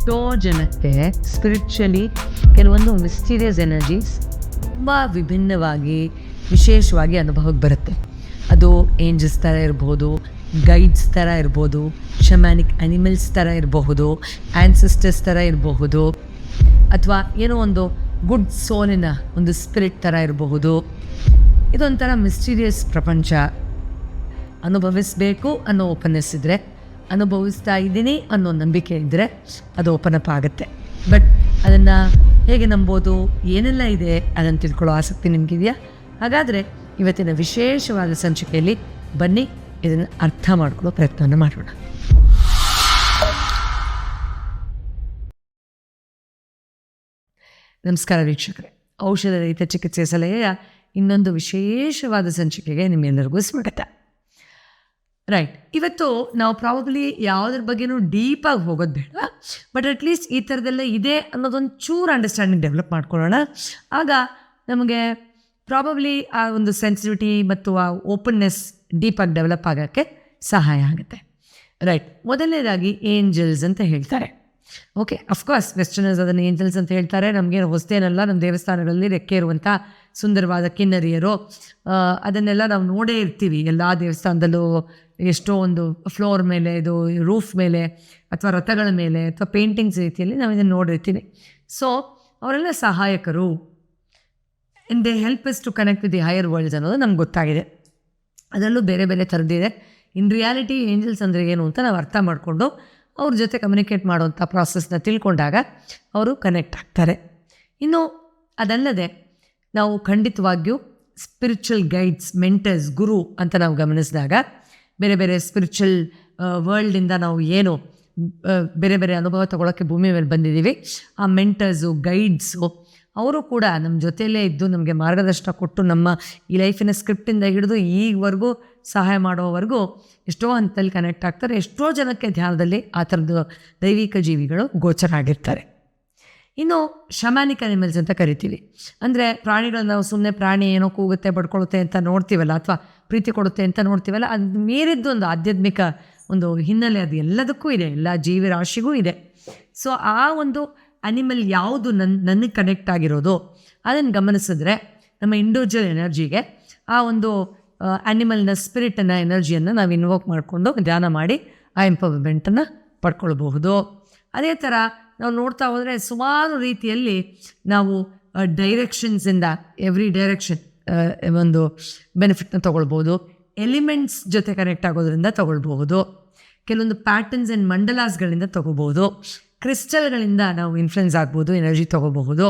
ಎಷ್ಟೋ ಜನಕ್ಕೆ ಸ್ಪಿರಿಚುವಲಿ ಕೆಲವೊಂದು ಮಿಸ್ಟೀರಿಯಸ್ ಎನರ್ಜೀಸ್ ತುಂಬ ವಿಭಿನ್ನವಾಗಿ ವಿಶೇಷವಾಗಿ ಅನುಭವಕ್ಕೆ ಬರುತ್ತೆ. ಅದು ಏಂಜಲ್ಸ್ ಥರ ಇರ್ಬೋದು, ಗೈಡ್ಸ್ ಥರ ಇರ್ಬೋದು, ಶಮ್ಯಾನಿಕ್ ಅನಿಮಲ್ಸ್ ಥರ ಇರಬಹುದು, ಆ್ಯನ್ಸಿಸ್ಟರ್ಸ್ ಥರ ಇರಬಹುದು, ಅಥವಾ ಏನೋ ಒಂದು ಗುಡ್ ಸೋಲಿನ ಒಂದು ಸ್ಪಿರಿಟ್ ಥರ ಇರಬಹುದು. ಇದೊಂಥರ ಮಿಸ್ಟೀರಿಯಸ್ ಪ್ರಪಂಚ. ಅನುಭವಿಸಬೇಕು ಅನ್ನೋ ಓಪನ್ನೆಸ್ ಇದ್ದರೆ, ಅನುಭವಿಸ್ತಾ ಇದ್ದೀನಿ ಅನ್ನೋ ನಂಬಿಕೆ ಇದ್ದರೆ ಅದು ಓಪನ್ ಅಪ್ ಆಗುತ್ತೆ. ಬಟ್ ಅದನ್ನು ಹೇಗೆ ನಂಬೋದು, ಏನೆಲ್ಲ ಇದೆ ಅದನ್ನು ತಿಳ್ಕೊಳ್ಳೋ ಆಸಕ್ತಿ ನಿಮಗಿದೆಯಾ? ಹಾಗಾದರೆ ಇವತ್ತಿನ ವಿಶೇಷವಾದ ಸಂಚಿಕೆಯಲ್ಲಿ ಬನ್ನಿ ಇದನ್ನು ಅರ್ಥ ಮಾಡ್ಕೊಳ್ಳೋ ಪ್ರಯತ್ನವನ್ನು ಮಾಡೋಣ. ನಮಸ್ಕಾರ ವೀಕ್ಷಕರೇ, ಔಷಧ ರಹಿತ ಚಿಕಿತ್ಸೆ ಸಲಹೆಯ ಇನ್ನೊಂದು ವಿಶೇಷವಾದ ಸಂಚಿಕೆಗೆ ನಿಮ್ಮೆಲ್ಲರಿಗೂ ಸ್ವಾಗತ. ರೈಟ್, ಇವತ್ತು ನಾವು ಪ್ರಾಬಬ್ಲಿ ಯಾವುದ್ರ ಬಗ್ಗೆನೂ ಡೀಪಾಗಿ ಹೋಗೋದು ಬೇಡ, ಬಟ್ ಅಟ್ಲೀಸ್ಟ್ ಈ ಥರದೆಲ್ಲ ಇದೆ ಅನ್ನೋದೊಂದು ಚೂರು ಅಂಡರ್ಸ್ಟ್ಯಾಂಡಿಂಗ್ ಡೆವಲಪ್ ಮಾಡ್ಕೊಳ್ಳೋಣ. ಆಗ ನಮಗೆ ಪ್ರಾಬಬ್ಲಿ ಆ ಒಂದು ಸೆನ್ಸಿಟಿವಿಟಿ ಮತ್ತು ಆ ಓಪನ್ನೆಸ್ ಡೀಪಾಗಿ ಡೆವಲಪ್ ಆಗೋಕ್ಕೆ ಸಹಾಯ ಆಗುತ್ತೆ. ರೈಟ್, ಮೊದಲನೇದಾಗಿ ಏಂಜಲ್ಸ್ ಅಂತ ಹೇಳ್ತಾರೆ. ಓಕೆ, ಅಫ್ಕೋರ್ಸ್ ವೆಸ್ಟರ್ನರ್ಸ್ ಅದನ್ನು ಏಂಜಲ್ಸ್ ಅಂತ ಹೇಳ್ತಾರೆ. ನಮಗೇನು ಹೊಸದೇನಲ್ಲ. ನಮ್ಮ ದೇವಸ್ಥಾನಗಳಲ್ಲಿ ರೆಕ್ಕೆ ಇರುವಂಥ ಸುಂದರವಾದ ಕಿನ್ನರಿಯರು, ಅದನ್ನೆಲ್ಲ ನಾವು ನೋಡೇ ಇರ್ತೀವಿ. ಎಲ್ಲ ದೇವಸ್ಥಾನದಲ್ಲೂ ಎಷ್ಟೋ ಒಂದು ಫ್ಲೋರ್ ಮೇಲೆ, ಇದು ರೂಫ್ ಮೇಲೆ, ಅಥವಾ ರಥಗಳ ಮೇಲೆ, ಅಥವಾ ಪೇಂಟಿಂಗ್ಸ್ ರೀತಿಯಲ್ಲಿ ನಾವು ಇದನ್ನು ನೋಡಿರ್ತೀವಿ. ಸೊ ಅವರೆಲ್ಲ ಸಹಾಯಕರು. And they help us to connect with the higher worlds ಅನ್ನೋದು ನಮ್ಗೆ ಗೊತ್ತಾಗಿದೆ. ಅದರಲ್ಲೂ ಬೇರೆ ಬೇರೆ ಥರದ್ದಿದೆ. ಇನ್ ರಿಯಾಲಿಟಿ ಏಂಜಲ್ಸ್ ಅಂದರೆ ಏನು ಅಂತ ನಾವು ಅರ್ಥ ಮಾಡಿಕೊಂಡು ಅವ್ರ ಜೊತೆ ಕಮ್ಯುನಿಕೇಟ್ ಮಾಡುವಂಥ ಪ್ರಾಸೆಸ್ನ ತಿಳ್ಕೊಂಡಾಗ ಅವರು ಕನೆಕ್ಟ್ ಆಗ್ತಾರೆ. ಇನ್ನು ಅದಲ್ಲದೆ ನಾವು ಖಂಡಿತವಾಗಿಯೂ ಸ್ಪಿರಿಚುವಲ್ ಗೈಡ್ಸ್, ಮೆಂಟರ್ಸ್, ಗುರು ಅಂತ ನಾವು ಗಮನಿಸಿದಾಗ ಬೇರೆ ಬೇರೆ ಸ್ಪಿರಿಚುವಲ್ ವರ್ಲ್ಡಿಂದ ನಾವು ಏನು ಬೇರೆ ಬೇರೆ ಅನುಭವ ತಗೊಳ್ಳೋಕ್ಕೆ ಭೂಮಿ ಮೇಲೆ ಬಂದಿದ್ದೀವಿ, ಆ ಮೆಂಟರ್ಸು, ಗೈಡ್ಸು ಅವರು ಕೂಡ ನಮ್ಮ ಜೊತೆಯಲ್ಲೇ ಇದ್ದು ನಮಗೆ ಮಾರ್ಗದರ್ಶನ ಕೊಟ್ಟು ನಮ್ಮ ಈ ಲೈಫಿನ ಸ್ಕ್ರಿಪ್ಟಿಂದ ಹಿಡಿದು ಈವರೆಗೂ ಸಹಾಯ ಮಾಡೋವರೆಗೂ ಎಷ್ಟೋ ಹಂತದಲ್ಲಿ ಕನೆಕ್ಟ್ ಆಗ್ತಾರೆ. ಎಷ್ಟೋ ಜನಕ್ಕೆ ಧ್ಯಾನದಲ್ಲಿ ಆ ಥರದ್ದು ದೈವಿಕ ಜೀವಿಗಳು ಗೋಚರ ಆಗಿರ್ತಾರೆ. ಇನ್ನು ಶಮ್ಯಾನಿಕ್ ಅನಿಮಲ್ಸ್ ಅಂತ ಕರಿತೀವಿ. ಅಂದರೆ ಪ್ರಾಣಿಗಳನ್ನ ನಾವು ಸುಮ್ಮನೆ ಪ್ರಾಣಿ ಏನೋ ಕೂಗುತ್ತೆ, ಬಡ್ಕೊಳ್ಳುತ್ತೆ ಅಂತ ನೋಡ್ತೀವಲ್ಲ, ಅಥವಾ ಪ್ರೀತಿ ಕೊಡುತ್ತೆ ಅಂತ ನೋಡ್ತೀವಲ್ಲ, ಅದು ಮೀರಿದ್ದು ಒಂದು ಆಧ್ಯಾತ್ಮಿಕ ಒಂದು ಹಿನ್ನೆಲೆ ಅದು ಎಲ್ಲದಕ್ಕೂ ಇದೆ, ಎಲ್ಲ ಜೀವರಾಶಿಗೂ ಇದೆ. ಸೊ ಆ ಒಂದು ಅನಿಮಲ್ ಯಾವುದು ನನಗೆ ಕನೆಕ್ಟ್ ಆಗಿರೋದು ಅದನ್ನು ಗಮನಿಸಿದ್ರೆ ನಮ್ಮ ಇಂಡಿವಿಜುವಲ್ ಎನರ್ಜಿಗೆ ಆ ಒಂದು ಆ್ಯನಿಮಲ್ನ ಸ್ಪಿರಿಟನ್ನು, ಎನರ್ಜಿಯನ್ನು ನಾವು ಇನ್ವೋಕ್ ಮಾಡಿಕೊಂಡು ಧ್ಯಾನ ಮಾಡಿ ಆ ಎಂಪವರ್ಮೆಂಟನ್ನು ಪಡ್ಕೊಳ್ಬಹುದು. ಅದೇ ಥರ ನಾವು ನೋಡ್ತಾ ಹೋದರೆ ಸುಮಾರು ರೀತಿಯಲ್ಲಿ ನಾವು ಡೈರೆಕ್ಷನ್ಸಿಂದ, ಎವ್ರಿ ಡೈರೆಕ್ಷನ್ ಒಂದು ಬೆನಿಫಿಟ್ನ ತೊಗೊಳ್ಬೋದು. ಎಲಿಮೆಂಟ್ಸ್ ಜೊತೆ ಕನೆಕ್ಟ್ ಆಗೋದ್ರಿಂದ ತೊಗೊಳ್ಬಹುದು. ಕೆಲವೊಂದು ಪ್ಯಾಟರ್ನ್ಸ್ ಆ್ಯಂಡ್ ಮಂಡಲಾಸ್ಗಳಿಂದ ತೊಗೋಬೋದು. ಕ್ರಿಸ್ಟಲ್ಗಳಿಂದ ನಾವು ಇನ್ಫ್ಲುಯೆನ್ಸ್ ಆಗ್ಬೋದು, ಎನರ್ಜಿ ತೊಗೋಬಹುದು.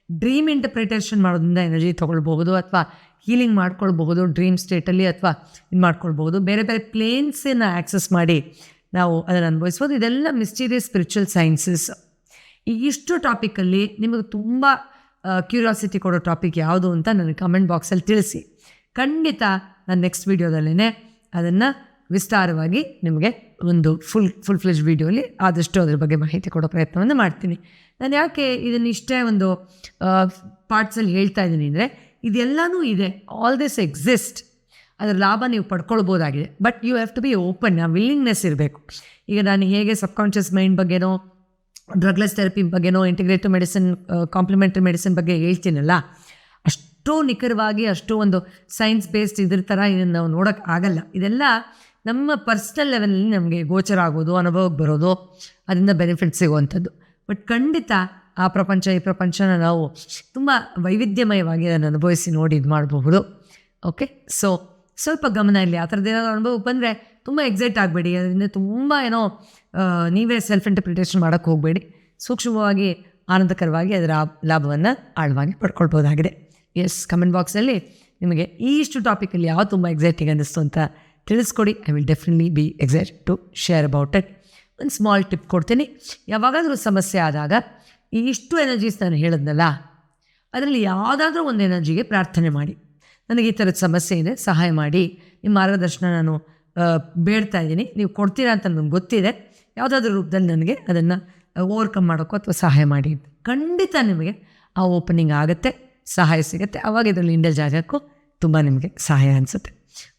ಡ್ರೀಮ್ ಇಂಟರ್ಪ್ರಿಟೇಷನ್ ಮಾಡೋದ್ರಿಂದ ಎನರ್ಜಿ ತೊಗೊಳ್ಬಹುದು, ಅಥವಾ ಹೀಲಿಂಗ್ ಮಾಡ್ಕೊಳ್ಬಹುದು ಡ್ರೀಮ್ ಸ್ಟೇಟಲ್ಲಿ, ಅಥವಾ ಇದು ಮಾಡ್ಕೊಳ್ಬಹುದು. ಬೇರೆ ಬೇರೆ ಪ್ಲೇನ್ಸನ್ನು ಆ್ಯಕ್ಸಸ್ ಮಾಡಿ ನಾವು ಅದನ್ನು ಅನುಭವಿಸ್ಬೋದು. ಇದೆಲ್ಲ ಮಿಸ್ಟೀರಿಯಸ್ ಸ್ಪಿರಿಚುವಲ್ ಸೈನ್ಸಸ್. ಈ ಇಷ್ಟು ಟಾಪಿಕಲ್ಲಿ ನಿಮಗೆ ತುಂಬ ಕ್ಯೂರಿಯಾಸಿಟಿ ಕೊಡೋ ಟಾಪಿಕ್ ಯಾವುದು ಅಂತ ನನಗೆ ಕಮೆಂಟ್ ಬಾಕ್ಸಲ್ಲಿ ತಿಳಿಸಿ. ಖಂಡಿತ ನಾನು ನೆಕ್ಸ್ಟ್ ವೀಡಿಯೋದಲ್ಲೇ ಅದನ್ನು ವಿಸ್ತಾರವಾಗಿ ನಿಮಗೆ ಒಂದು ಫುಲ್ ಫ್ಲೆಜ್ ವೀಡಿಯೋಲಿ ಆದಷ್ಟು ಅದ್ರ ಬಗ್ಗೆ ಮಾಹಿತಿ ಕೊಡೋ ಪ್ರಯತ್ನವನ್ನು ಮಾಡ್ತೀನಿ. ನಾನು ಯಾಕೆ ಇದನ್ನು ಇಷ್ಟೇ ಒಂದು ಪಾರ್ಟ್ಸಲ್ಲಿ ಹೇಳ್ತಾ ಇದ್ದೀನಿ ಅಂದರೆ, ಇದೆಲ್ಲನೂ ಇದೆ, ಆಲ್ ದಿಸ್ ಎಕ್ಸಿಸ್ಟ್. ಅದರ ಲಾಭ ನೀವು ಪಡ್ಕೊಳ್ಬೋದಾಗಿದೆ. But you have to be open, ಆ ವಿಲ್ಲಿಂಗ್ನೆಸ್ ಇರಬೇಕು. ಈಗ ನಾನು ಹೇಗೆ ಸಬ್ಕಾನ್ಷಿಯಸ್ ಮೈಂಡ್ ಬಗ್ಗೆನೋ, ಡ್ರಗ್ಲೆಸ್ ಥೆರಪಿ ಬಗ್ಗೆನೋ, ಇಂಟಿಗ್ರೇಟಿವ್ ಮೆಡಿಸಿನ್, ಕಾಂಪ್ಲಿಮೆಂಟರಿ ಮೆಡಿಸಿನ್ ಬಗ್ಗೆ ಹೇಳ್ತೀನಲ್ಲ, ಅಷ್ಟು ನಿಖರವಾಗಿ, ಅಷ್ಟು ಒಂದು ಸೈನ್ಸ್ ಬೇಸ್ಡ್ ಇದ್ರ ಥರ ಇದನ್ನು ನಾವು ನೋಡೋಕ್ಕೆ ಆಗಲ್ಲ. ಇದೆಲ್ಲ ನಮ್ಮ ಪರ್ಸ್ನಲ್ ಲೆವೆಲಲ್ಲಿ ನಮಗೆ ಗೋಚರ ಆಗೋದು, ಅನುಭವಕ್ಕೆ ಬರೋದು, ಅದರಿಂದ ಬೆನಿಫಿಟ್ ಸಿಗುವಂಥದ್ದು. ಬಟ್ ಖಂಡಿತ ಆ ಪ್ರಪಂಚ, ಈ ಪ್ರಪಂಚನ ನಾವು ತುಂಬ ವೈವಿಧ್ಯಮಯವಾಗಿ ಅದನ್ನು ಅನುಭವಿಸಿ ನೋಡಿ ಇದು ಮಾಡಬಹುದು. ಓಕೆ, ಸೊ ಸ್ವಲ್ಪ ಗಮನ ಇಲ್ಲಿ. ಆ ಥರದ್ದು ಏನಾದರೂ ಅನುಭವಕ್ಕೆ ಬಂದರೆ ತುಂಬ ಎಕ್ಸೈಟ್ ಆಗಬೇಡಿ. ಅದರಿಂದ ತುಂಬ ಏನೋ ನೀವೇ ಸೆಲ್ಫ್ ಇಂಟರ್ಪ್ರಿಟೇಷನ್ ಮಾಡೋಕ್ಕೆ ಹೋಗಬೇಡಿ. ಸೂಕ್ಷ್ಮವಾಗಿ, ಆನಂದಕರವಾಗಿ ಅದರ ಲಾಭವನ್ನು ಆಳವಾಗಿ ಪಡ್ಕೊಳ್ಬೋದಾಗಿದೆ. ಎಸ್, ಕಮೆಂಟ್ ಬಾಕ್ಸಲ್ಲಿ ನಿಮಗೆ ಈ ಇಷ್ಟು ಟಾಪಿಕಲ್ಲಿ ಯಾವ ತುಂಬ ಎಕ್ಸೈಟಿಂಗ್ ಅನ್ನಿಸ್ತು ಅಂತ ತಿಳಿಸ್ಕೊಡಿ. I will definitely be excited to share about it. ಒಂದು ಸ್ಮಾಲ್ ಟಿಪ್ ಕೊಡ್ತೀನಿ. ಯಾವಾಗಾದರೂ ಸಮಸ್ಯೆ ಆದಾಗ ಈ ಇಷ್ಟು ಎನರ್ಜೀಸ್ ನಾನು ಹೇಳಿದ್ನಲ್ಲ, ಅದರಲ್ಲಿ ಯಾವುದಾದ್ರೂ ಒಂದು ಎನರ್ಜಿಗೆ ಪ್ರಾರ್ಥನೆ ಮಾಡಿ, ನನಗೆ ಈ ಥರದ ಸಮಸ್ಯೆ ಇದೆ, ಸಹಾಯ ಮಾಡಿ, ನಿಮ್ಮ ಮಾರ್ಗದರ್ಶನ ನಾನು ಬೇಡ್ತಾ ಇದ್ದೀನಿ, ನೀವು ಕೊಡ್ತೀರಾ ಅಂತ ನನಗೆ ಗೊತ್ತಿದೆ, ಯಾವುದಾದ್ರೂ ರೂಪದಲ್ಲಿ ನನಗೆ ಅದನ್ನು ಓವರ್ಕಮ್ ಮಾಡೋಕ್ಕೋ ಅಥವಾ ಸಹಾಯ ಮಾಡಿ. ಖಂಡಿತ ನಿಮಗೆ ಆ ಓಪನಿಂಗ್ ಆಗುತ್ತೆ, ಸಹಾಯ ಸಿಗುತ್ತೆ. ಆವಾಗ ಇದರಲ್ಲಿ ಇಂಡಲ್ಜ್ ಆಗೋಕ್ಕೂ ತುಂಬ ನಿಮಗೆ ಸಹಾಯ ಅನಿಸುತ್ತೆ.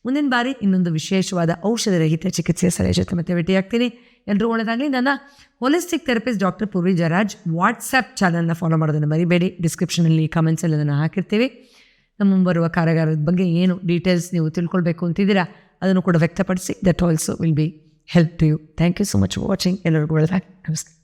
ಮುಂದಿನ ಬಾರಿ ಇನ್ನೊಂದು ವಿಶೇಷವಾದ ಔಷಧ ರಹಿತ ಚಿಕಿತ್ಸೆಯ ಸಲಹೆ ಜೊತೆ ಮತ್ತೆ ಭೇಟಿಯಾಗ್ತೀನಿ. ಎಲ್ಲರೂ ಒಳ್ಳೆಯದಾಗಲಿ. ನನ್ನ holistic therapist doctor Purvi Jayaraj WhatsApp ಚಾನಲ್ನ ಫಾಲೋ ಮಾಡೋದನ್ನು ಮರಿಬೇಡಿ. ಡಿಸ್ಕ್ರಿಪ್ಷನಲ್ಲಿ ಕಮೆಂಟ್ಸಲ್ಲಿ ಅದನ್ನು ಹಾಕಿರ್ತೀವಿ. ನಮ್ಮ ಮುಂಬರುವ ಕಾರ್ಯಾಗಾರದ ಬಗ್ಗೆ ಏನು ಡೀಟೇಲ್ಸ್ ನೀವು ತಿಳ್ಕೊಳ್ಬೇಕು ಅಂತಿದ್ದೀರಾ ಅದನ್ನು ಕೂಡ ವ್ಯಕ್ತಪಡಿಸಿ. That also will be help to you. Thank you so much for watching. ಎಲ್ಲರಿಗೂ ಒಳ್ಳೆಯದಾಗಲಿ. ನಮಸ್ಕಾರ.